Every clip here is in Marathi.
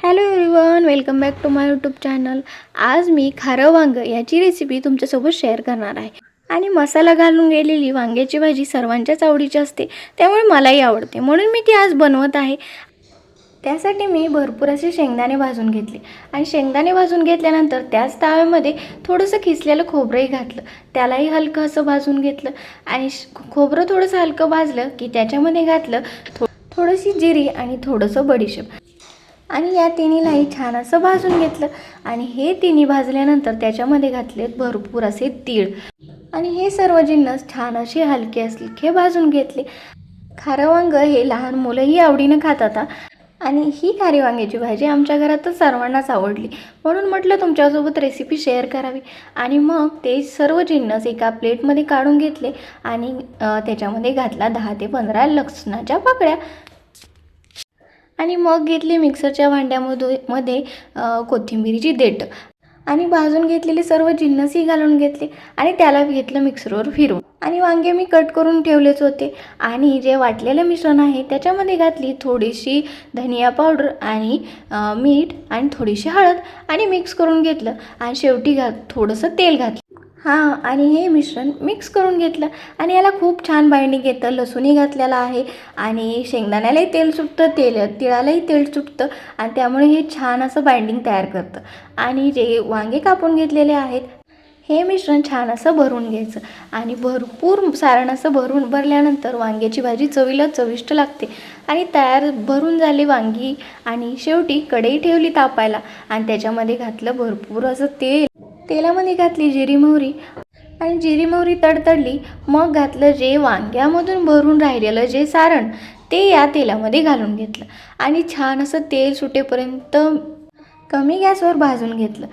Hello everyone, welcome back to my YouTube channel. आज मी खारं वांग याची रेसिपी तुमच्यासोबत शेअर करणार आहे। आणि मसाला घालून गेलेली वांग्याची भाजी सर्वांच्याच आवडीची असते, त्यामुळे मलाही आवडते, म्हणून मी ती आज बनवत आहे। त्यासाठी मी भरपूर असे शेंगदाणे भाजून घेतले आणि शेंगदाणे भाजून घेतल्यानंतर त्याच तव्यामध्ये थोडंसं किसलेलं खोबरंही घातलं, त्यालाही हलकं असं भाजून घेतलं। आणि खोबरं थोडंसं हलकं भाजलं की त्याच्यामध्ये घातलं थोडीशी जिरी आणि थोडंसं बडीशेप आणि या तिन्हीलाही छान असं भाजून घेतलं। आणि हे तिन्ही भाजल्यानंतर त्याच्यामध्ये घातले भरपूर असे तीळ आणि हे सर्व जिन्नस छान असे हलके भाजून घेतले। खारं वांग हे लहान मुलंही आवडीनं खातात आणि ही खारी वांग्याची भाजी आमच्या घरात सर्वांनाच आवडली, म्हणून म्हटलं तुमच्यासोबत रेसिपी शेअर करावी। आणि मग ते सर्व जिन्नस एका प्लेटमध्ये काढून घेतले आणि त्याच्यामध्ये घातला 10 ते 15 लसणाच्या पाकळ्या आणि मग घेतली मिक्सरच्या भांड्यामध्ये कोथिंबीरीची देठ आणि भाजून घेतलेले सर्व जिन्नसही घालून घेतले आणि त्याला घेतलं मिक्सरवर फिरवून। आणि वांगे मी कट करून ठेवलेच होते आणि जे वाटलेलं मिश्रण आहे त्याच्यामध्ये घातली थोडीशी धनिया पावडर आणि मीठ आणि थोडीशी हळद आणि मिक्स करून घेतलं आणि शेवटी थोडंसं तेल घातलं। आणि हे मिश्रण मिक्स करून घेतलं आणि याला खूप छान बाइंडिंग येतं। लसूणही घातलेला आहे आणि शेंगदाण्यालाही तेल सुटतं, तिळालाही तेल सुटतं आणि त्यामुळे हे छान असं बाइंडिंग तयार करतं। आणि जे वांगे कापून घेतलेले आहेत हे मिश्रण छान असं भरून घ्यायचं आणि भरपूर सारण असं भरल्यानंतर वांग्याची भाजी चवीला चविष्ट लागते। आणि तयार भरून झाली वांगी आणि शेवटी कढई ठेवली तापायला आणि त्याच्यामध्ये घातलं भरपूर असं तेलामध्ये घातली जिरी मोहरी आणि जिरी मोहरी तडतडली, मग घातलं जे वांग्यामधून भरून राहिलेलं जे सारण ते या तेलामध्ये घालून घेतलं आणि छान असं तेल सुटेपर्यंत कमी गॅसवर भाजून घेतलं।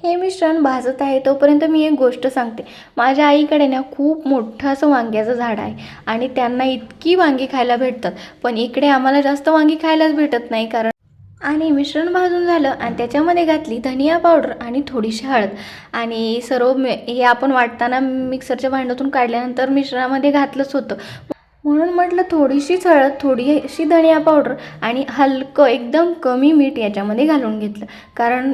हे मिश्रण भाजत आहे तोपर्यंत मी एक गोष्ट सांगते। माझ्या आईकडे ना खूप मोठं असं वांग्याचं झाड आहे आणि त्यांना इतकी वांगी खायला भेटतात, पण इकडे आम्हाला जास्त वांगी खायलाच भेटत नाही कारण आणि मिश्रण भाजून झालं आणि त्याच्यामध्ये घातली धनिया पावडर आणि थोडीशी हळद आणि सर्व हे आपण वाटताना मिक्सरच्या भांड्यातून काढल्यानंतर मिश्रणामध्ये घातलंच होतं, म्हणून म्हटलं थोडीशीच हळद, थोडीशी धनिया पावडर आणि हलकं एकदम कमी मीठ याच्यामध्ये घालून घेतलं, कारण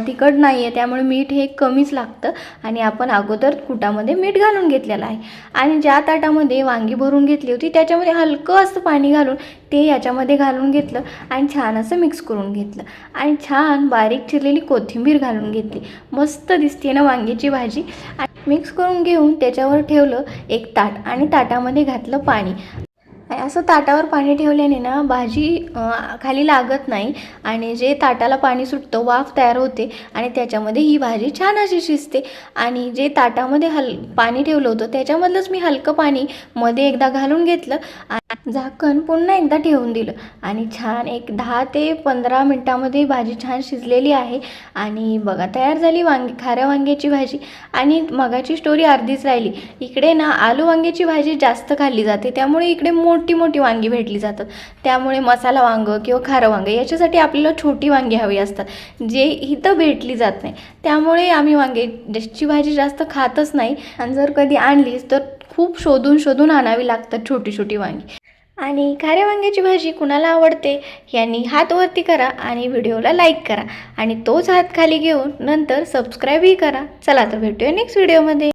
तिखट नाही आहे त्यामुळे मीठ हे कमीच लागतं आणि आपण अगोदर कुटामध्ये मीठ घालून घेतलेलं आहे। आणि ज्या ताटामध्ये वांगी भरून घेतली होती त्याच्यामध्ये हलकं असं पाणी घालून ते याच्यामध्ये घालून घेतलं आणि छान असं मिक्स करून घेतलं आणि छान बारीक चिरलेली कोथिंबीर घालून घेतली। मस्त दिसते ना वांग्याची भाजी। मिक्स करून घेऊन त्याच्यावर ठेवलं एक ताट आणि ताटामध्ये घातलं पाणी। असं ताटावर पाणी ठेवल्याने ना भाजी खाली लागत नाही आणि जे ताटाला पाणी सुटतं वाफ तयार होते आणि त्याच्यामध्ये ही भाजी छान अशी शिजते। आणि जे ताटामध्ये पाणी ठेवलं होतं त्याच्यामधलंच मी हलकं पाणी मध्ये एकदा घालून घेतलं आणि झाकण पुन्हा एकदा ठेवून दिलं आणि छान एक 10 ते 15 मिनटामध्ये भाजी छान शिजलेली आहे। आणि बघा तयार झाली खाऱ्या वांग्याची भाजी। आणि मगाची स्टोरी अर्धीच राहिली, इकडे ना आलू वांग्याची भाजी जास्त खाल्ली जाते, त्यामुळे इकडे मोठी भाजी भेटली जातात, त्यामुळे मसाला वांग किंवा खारं वांग याच्यासाठी आपल्याला छोटी वांगी हवी असतात, जे इथं भेटली जात नाही, त्यामुळे आम्ही वांग्याची भाजी जास्त खातच नाही आणि जर कधी आणलीच तर खूप शोधून आणावी लागतात छोटी वांगी। आणि खाऱ्या वांग्याची भाजी कुणाला आवडते यांनी हात वरती करा आणि व्हिडिओला लाईक करा आणि तोच हात खाली घेऊन नंतर सबस्क्राईबही करा। चला तर भेटूया नेक्स्ट व्हिडिओमध्ये।